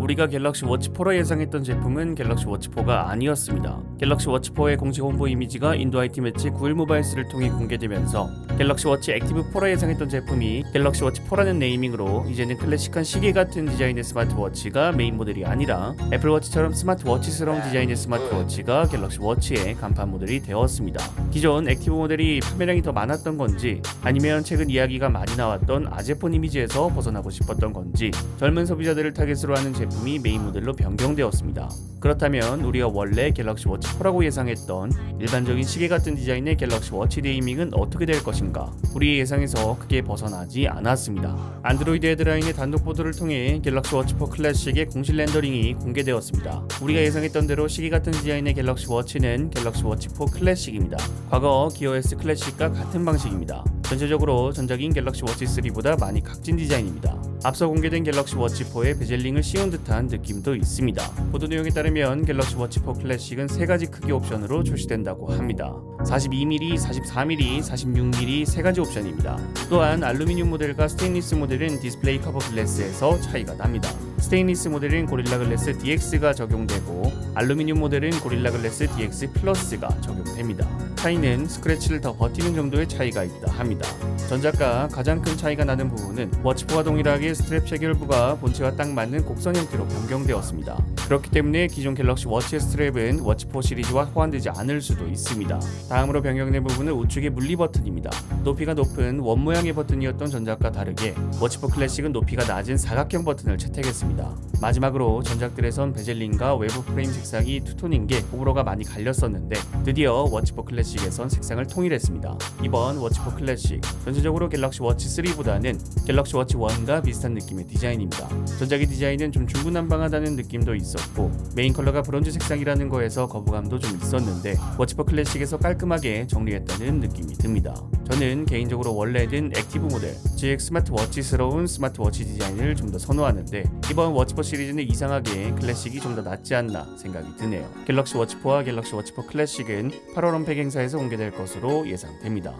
우리가 갤럭시 워치 4로 예상했던 제품은 갤럭시 워치 4가 아니었습니다. 갤럭시 워치 4의 공식 홍보 이미지가 인도 IT 매체 9일 모바일스를 통해 공개되면서 갤럭시 워치 액티브 4로 예상했던 제품이 갤럭시 워치 4라는 네이밍으로 이제는 클래식한 시계 같은 디자인의 스마트워치가 메인 모델이 아니라 애플워치처럼 스마트워치스러운 디자인의 스마트워치가 갤럭시 워치의 간판 모델이 되었습니다. 기존 액티브 모델이 판매량이 더 많았던 건지 아니면 최근 이야기가 많이 나왔던 아제폰 이미지에서 벗어나고 싶었던 건지 젊은 소비자들을 타겟으로 하는 제품이 메인 모델로 변경되었습니다. 그렇다면 우리가 원래 갤럭시 워치 4라고 예상했던 일반적인 시계 같은 디자인의 갤럭시 워치 네이밍은 어떻게 될 것인가? 우리의 예상에서 크게 벗어나지 않았습니다. 안드로이드 헤드라인의 단독 보도를 통해 갤럭시 워치 4 클래식의 공식 렌더링이 공개되었습니다. 우리가 예상했던 대로 시계 같은 디자인의 갤럭시 워치는 갤럭시 워치 4 클래식입니다. 과거 기어 S 클래식과 같은 방식입니다. 전체적으로 전작인 갤럭시 워치 3보다 많이 각진 디자인입니다. 앞서 공개된 갤럭시 워치 4에 베젤링을 씌운 듯한 느낌도 있습니다. 보도 내용에 따르면 갤럭시 워치 4 클래식은 3가지 크기 옵션으로 출시된다고 합니다. 42mm, 44mm, 46mm 3가지 옵션입니다. 또한 알루미늄 모델과 스테인리스 모델은 디스플레이 커버 글래스에서 차이가 납니다. 스테인리스 모델은 고릴라 글래스 DX가 적용되고 알루미늄 모델은 고릴라 글래스 DX 플러스가 적용됩니다. 차이는 스크래치를 더 버티는 정도의 차이가 있다 합니다. 전작과 가장 큰 차이가 나는 부분은 워치4와 동일하게 스트랩 체결부가 본체와 딱 맞는 곡선 형태로 변경되었습니다. 그렇기 때문에 기존 갤럭시 워치의 스트랩은 워치4 시리즈와 호환되지 않을 수도 있습니다. 다음으로 변경된 부분은 우측의 물리 버튼입니다. 높이가 높은 원 모양의 버튼이었던 전작과 다르게 워치4 클래식은 높이가 낮은 사각형 버튼을 채택했습니다. 마지막으로 전작들에선 베젤링과 외부 프레임 색상이 투톤인 게 호불호가 많이 갈렸었는데 드디어 워치4 클래식에선 색상을 통일했습니다. 이번 워치4 클래식 전체적으로 갤럭시 워치 3보다는 갤럭시 워치 1과 비슷한 느낌의 디자인입니다. 전작의 디자인은 좀 중구난방하다는 느낌도 있었고 메인 컬러가 브론즈 색상이라는 거에서 거부감도 좀 있었는데 워치4 클래식에서 깔끔하게 정리했다는 느낌이 듭니다. 저는 개인적으로 원래는 액티브 모델, 즉 스마트워치스러운 스마트워치 디자인을 좀 더 선호하는데 이번 워치4 시리즈는 이상하게 클래식이 좀 더 낫지 않나 생각이 드네요. 갤럭시 워치 4와 갤럭시 워치 4 클래식은 8월 언팩 행사에서 공개될 것으로 예상됩니다.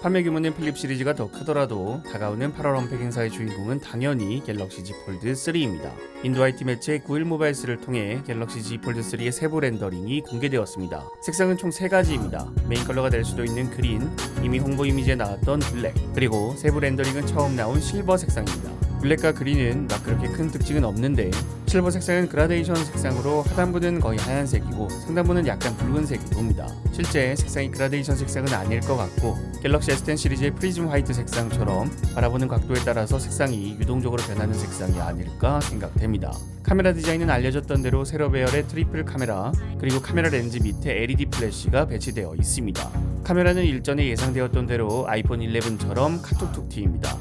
판매 규모는 필립 시리즈가 더 크더라도 다가오는 8월 언팩 행사의 주인공은 당연히 갤럭시 Z 폴드 3입니다. 인도 IT 매체 9일 모바일스를 통해 갤럭시 Z 폴드 3의 세부 렌더링이 공개되었습니다. 색상은 총 3가지입니다. 메인 컬러가 될 수도 있는 그린, 이미 홍보 이미지에 나왔던 블랙, 그리고 세부 렌더링은 처음 나온 실버 색상입니다. 블랙과 그린은 막 그렇게 큰 특징은 없는데 실버 색상은 그라데이션 색상으로 하단부는 거의 하얀색이고 상단부는 약간 붉은색이 돕니다. 실제 색상이 그라데이션 색상은 아닐 것 같고 갤럭시 S10 시리즈의 프리즘 화이트 색상처럼 바라보는 각도에 따라서 색상이 유동적으로 변하는 색상이 아닐까 생각됩니다. 카메라 디자인은 알려졌던 대로 세로 배열의 트리플 카메라 그리고 카메라 렌즈 밑에 LED 플래시가 배치되어 있습니다. 카메라는 일전에 예상되었던 대로 아이폰 11처럼 카톡톡 T입니다.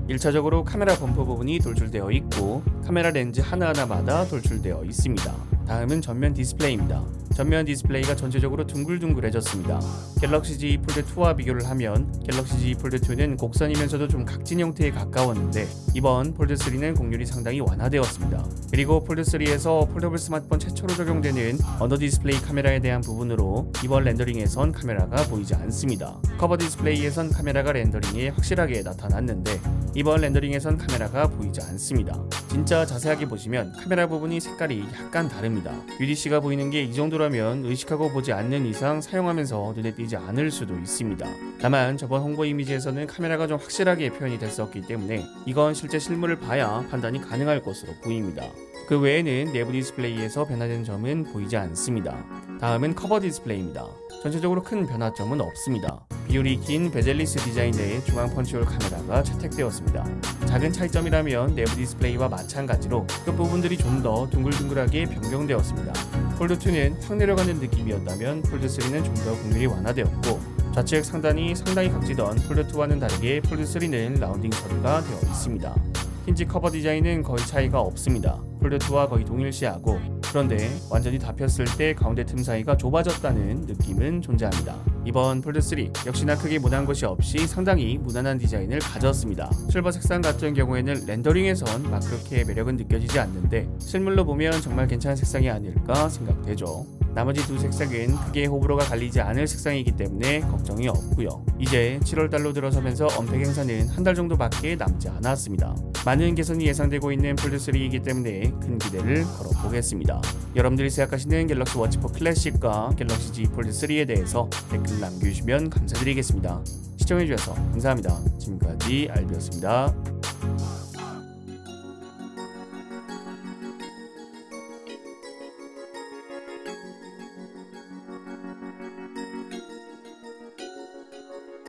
1차적으로 카메라 범퍼 부분이 돌출되어 있고 카메라 렌즈 하나하나마다 돌출되어 있습니다. 다음은 전면 디스플레이입니다. 전면 디스플레이가 전체적으로 둥글둥글해졌습니다. 갤럭시 Z 폴드 2와 비교를 하면 갤럭시 Z 폴드 2는 곡선이면서도 좀 각진 형태에 가까웠는데 이번 폴드 3는 곡률이 상당히 완화되었습니다. 그리고 폴드 3에서 폴더블 스마트폰 최초로 적용되는 언더 디스플레이 카메라에 대한 부분으로 이번 렌더링에선 카메라가 보이지 않습니다. 커버 디스플레이에선 카메라가 렌더링에 확실하게 나타났는데 이번 렌더링에선 카메라가 보이지 않습니다. 진짜 자세하게 보시면 카메라 부분이 색깔이 약간 다릅니다. UDC가 보이는 게 이 정도라면 의식하고 보지 않는 이상 사용하면서 눈에 띄지 않을 수도 있습니다. 다만 저번 홍보 이미지에서는 카메라가 좀 확실하게 표현이 됐었기 때문에 이건 실제 실물을 봐야 판단이 가능할 것으로 보입니다. 그 외에는 내부 디스플레이에서 변화된 점은 보이지 않습니다. 다음은 커버 디스플레이입니다. 전체적으로 큰 변화점은 없습니다. 비율이 긴 베젤리스 디자인의 중앙 펀치홀 카메라가 채택되었습니다. 작은 차이점이라면 내부 디스플레이와 마찬가지로 끝부분들이 좀 더 둥글둥글하게 변경되었습니다. 폴드2는 확 내려가는 느낌이었다면 폴드3는 좀 더 곡률이 완화되었고 좌측 상단이 상당히 각지던 폴드2와는 다르게 폴드3는 라운딩 처리가 되어 있습니다. 힌지 커버 디자인은 거의 차이가 없습니다. 폴드2와 거의 동일시하고 그런데 완전히 다 폈을 때 가운데 틈 사이가 좁아졌다는 느낌은 존재합니다. 이번 폴드3 역시나 크게 무난한 것이 없이 상당히 무난한 디자인을 가졌습니다. 실버 색상 같은 경우에는 렌더링에선 막 그렇게 매력은 느껴지지 않는데 실물로 보면 정말 괜찮은 색상이 아닐까 생각되죠. 나머지 두 색상은 크게 호불호가 갈리지 않을 색상이기 때문에 걱정이 없고요. 이제 7월달로 들어서면서 언팩 행사는 한 달 정도밖에 남지 않았습니다. 많은 개선이 예상되고 있는 폴드3이기 때문에 큰 기대를 걸어보겠습니다. 여러분들이 생각하시는 갤럭시 워치 4 클래식과 갤럭시 Z 폴드 3에 대해서 댓글 남겨주시면 감사드리겠습니다. 시청해주셔서 감사합니다. 지금까지 알비였습니다.